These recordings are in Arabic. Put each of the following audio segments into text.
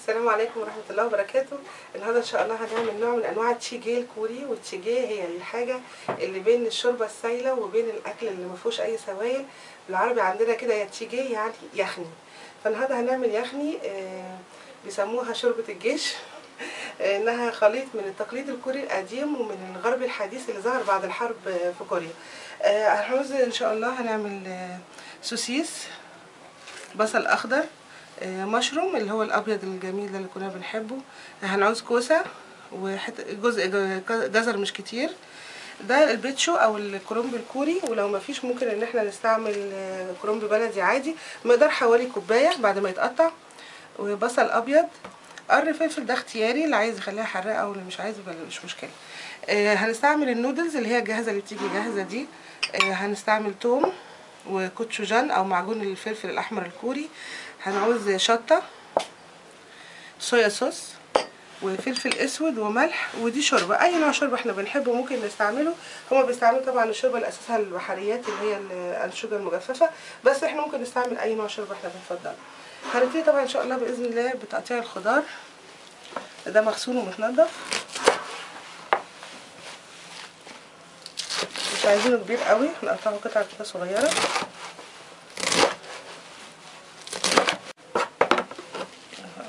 السلام عليكم ورحمة الله وبركاته. النهارده ان شاء الله هنعمل نوع من انواع التشيجيه الكوري، والتشيجيه هي الحاجة اللي بين الشوربة السايلة وبين الاكل اللي ما فيهوش اي سوائل. بالعربي عندنا كده يا تشيجيه يعني يخني. فالنهارده هنعمل يخني، بيسموها شوربة الجيش. انها خليط من التقليد الكوري القديم ومن الغرب الحديث اللي ظهر بعد الحرب في كوريا. هنعوز ان شاء الله هنعمل سوسيس، بصل اخضر، مشروم اللي هو الابيض الجميل ده اللي كنا بنحبه، هنعوز كوسه وجزء جزر مش كتير، ده البيتشو او الكرنب الكوري، ولو ما فيش ممكن ان احنا نستعمل كرنب بلدي عادي، مقدار حوالي كوبايه بعد ما يتقطع، وبصل ابيض، قرن فلفل ده اختياري، اللي عايز يخليها حراقه او اللي مش عايز مش مشكله. هنستعمل النودلز اللي هي الجاهزه اللي بتيجي جاهزه دي، هنستعمل توم وكوتشوجان او معجون الفلفل الاحمر الكوري، هنعوز شطه، صويا صوص، وفلفل اسود وملح. ودي شوربه، اي نوع شوربه احنا بنحبه ممكن نستعمله. هما بيستعملوا طبعا الشوربه اللي اساسها البحريات اللي هي الانشوجه المجففه، بس احنا ممكن نستعمل اي نوع شوربه احنا بنفضله. هنبتدي طبعا ان شاء الله باذن الله بتقطيع الخضار، ده مغسول ومتنضف، مش عايزينه كبير قوي، هنقطعه قطع كده صغيره.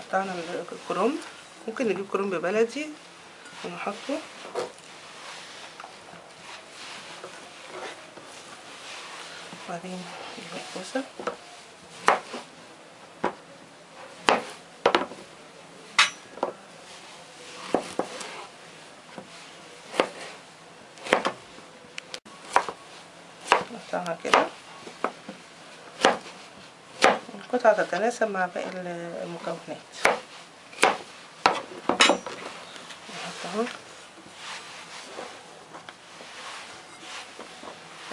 قطعنا الكرنب، ممكن نجيب كرنب بلدي ونحطه، وبعدين نجيب الكوسه، نقطعها كده، القطعة تتناسب مع باقي المكونات. نحطها،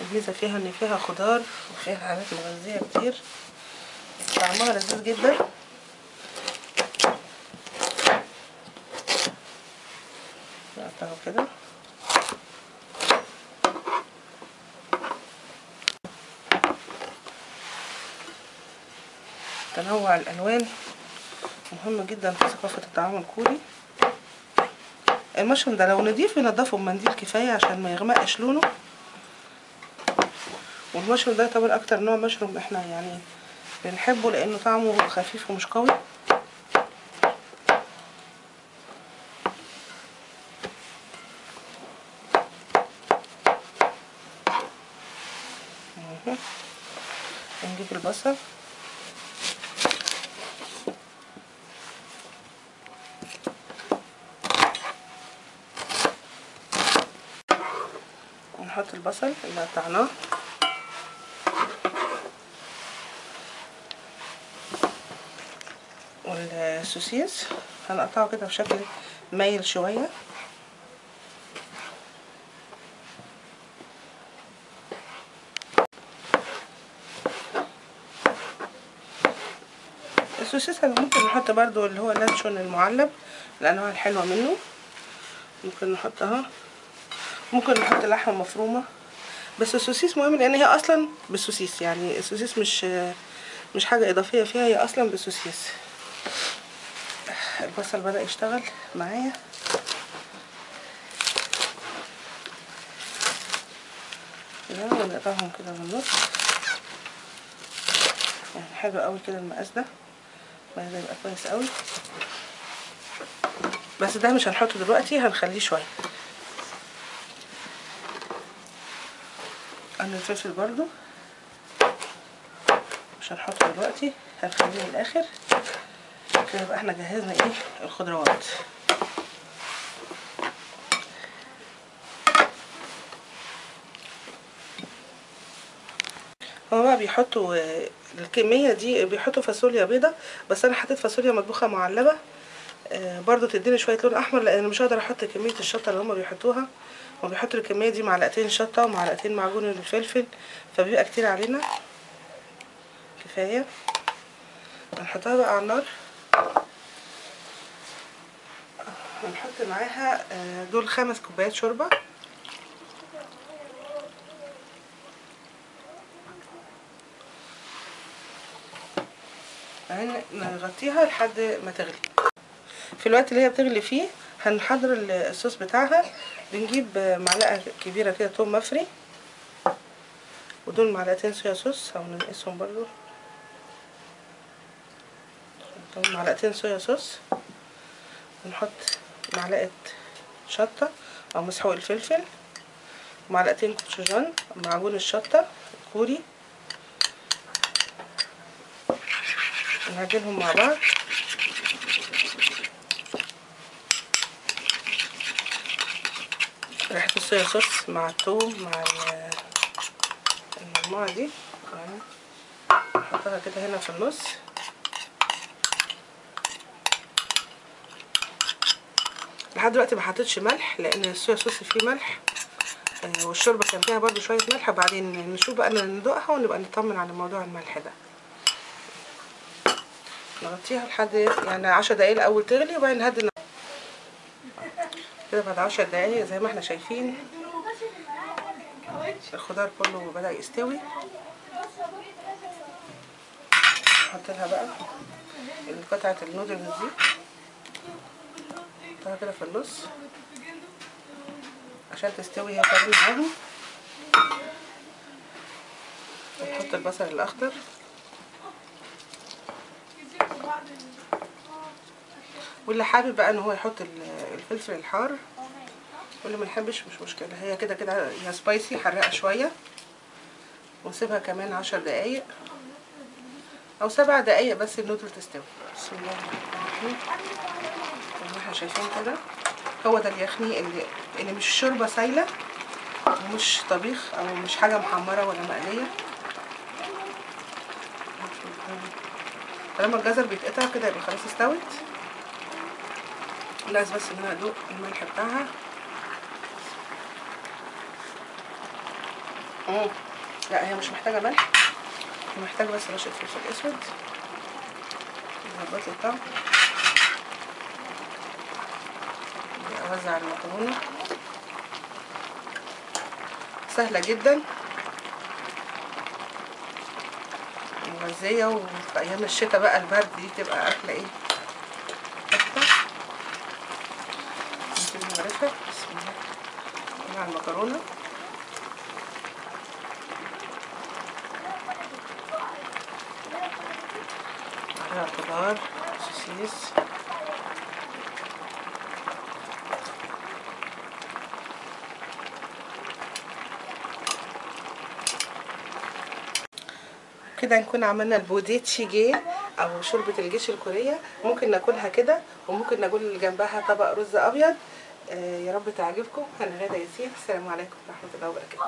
الميزة فيها ان فيها خضار وفيها حاجات مغذية كتير، طعمها لذيذ جدا. نقطعه كده، تنوع الالوان مهم جدا في ثقافة الطعام الكوري. المشروم ده لو نضيف بنضفه بمنديل كفاية عشان ما يغمقش لونه، والمشروم ده طبعا اكتر نوع مشروم احنا يعني بنحبه لانه طعمه خفيف ومش قوي. نجيب البصل، ونحط البصل اللي قطعناه، والسوسيس هنقطعه كده بشكل مايل شويه. السوسيس ممكن نحط برضو اللي هو اللانشون المعلب، الانواع الحلوه منه ممكن نحطها، ممكن نحط لحمه مفرومه، بس السوسيس مهم لان هي اصلا بالسوسيس، يعني السوسيس مش حاجه اضافيه فيها، هي اصلا بالسوسيس. البصل بدأ يشتغل معايا، كده ونقطعهم كده بالنص، يعني حلو قوي كده المقاس ده، ده يبقى كويس قوي، بس ده مش هنحطه دلوقتي، هنخليه شويه. قرن الفلفل برضو مش هنحطه دلوقتي، هنخليه للاخر كده. يبقى احنا جهزنا ايه الخضروات. هما بقى بيحطوا الكميه دي، بيحطوا فاصوليا بيضه، بس انا حطيت فاصوليا مطبوخه معلبه برضو تديني شويه لون احمر، لان انا مش هقدر احط كميه الشطه اللي هما بيحطوها. هما بيحطوا الكميه دي معلقتين شطه ومعلقتين معجون الفلفل، فبيبقى كتير علينا، كفايه. هنحطها بقى على النار، هنحط معاها دول 5 كوبايات شوربه، بعدين نغطيها لحد ما تغلي. في الوقت اللي هي بتغلي فيه هنحضر الصوص بتاعها. بنجيب معلقه كبيره كده توم مفري، ودول معلقتين صويا صوص او ننقصهم برضو، معلقتين صويا صوص، ونحط معلقه شطه او مسحوق الفلفل، ومعلقتين كوتشوجان معجون الشطه الكوري، نعجنهم مع بعض. ريحه الصويا صوص مع الثوم مع المجموعه دي نحطها كده هنا في النص. لحد دلوقتي ما حطيتش ملح لان الصويا صوص فيه ملح، والشوربه كان فيها برضو شويه ملح. بعدين نشوف بقى ندوقها ونبقى نطمن على موضوع الملح ده. نغطيها لحد يعني 10 دقايق الاول تغلي، وبعدين نهدي كده. بعد 10 دقايق زي ما احنا شايفين الخضار كله بدأ يستوي. نحط لها بقى قطعه النودلز دي، نحطها كده في النص عشان تستوي هي كمان معاهم. نحط البصل الاخضر، واللي حابب بقى ان هو يحط الفلفل الحار، واللي ما يحبش مش مشكله. هي كده كده هي سبايسي حراقه شويه. ونسيبها كمان 10 دقايق او 7 دقايق بس النودل تستوي. بسم الله الرحمن الرحيم. زي ما احنا شايفين كده هو ده اليخني اللي مش شوربه سايله ومش طبيخ او مش حاجه محمره ولا مقليه. لما الجزر بيتقطع كده يبقى خلاص استوت. لازم بس ان انا ادوق الملح بتاعها. لا هي مش محتاجه ملح، هي محتاجه بس رشه فلفل اسود يظبط لي الطعم. اوزع المكرونه سهله جدا مغذيه، وفي ايام الشتاء بقى البرد دي تبقى اكله ايه تحفه. نسيب نغرفها. بسم الله. مع المكرونه عليها خضار سوسيس. كده نكون عملنا البوديه تشيجيه او شوربه الجيش الكوريه. ممكن ناكلها كده، وممكن ناكل جنبها طبق رز ابيض. يا رب تعجبكم. انا غاده ياسين، السلام عليكم ورحمه الله وبركاته.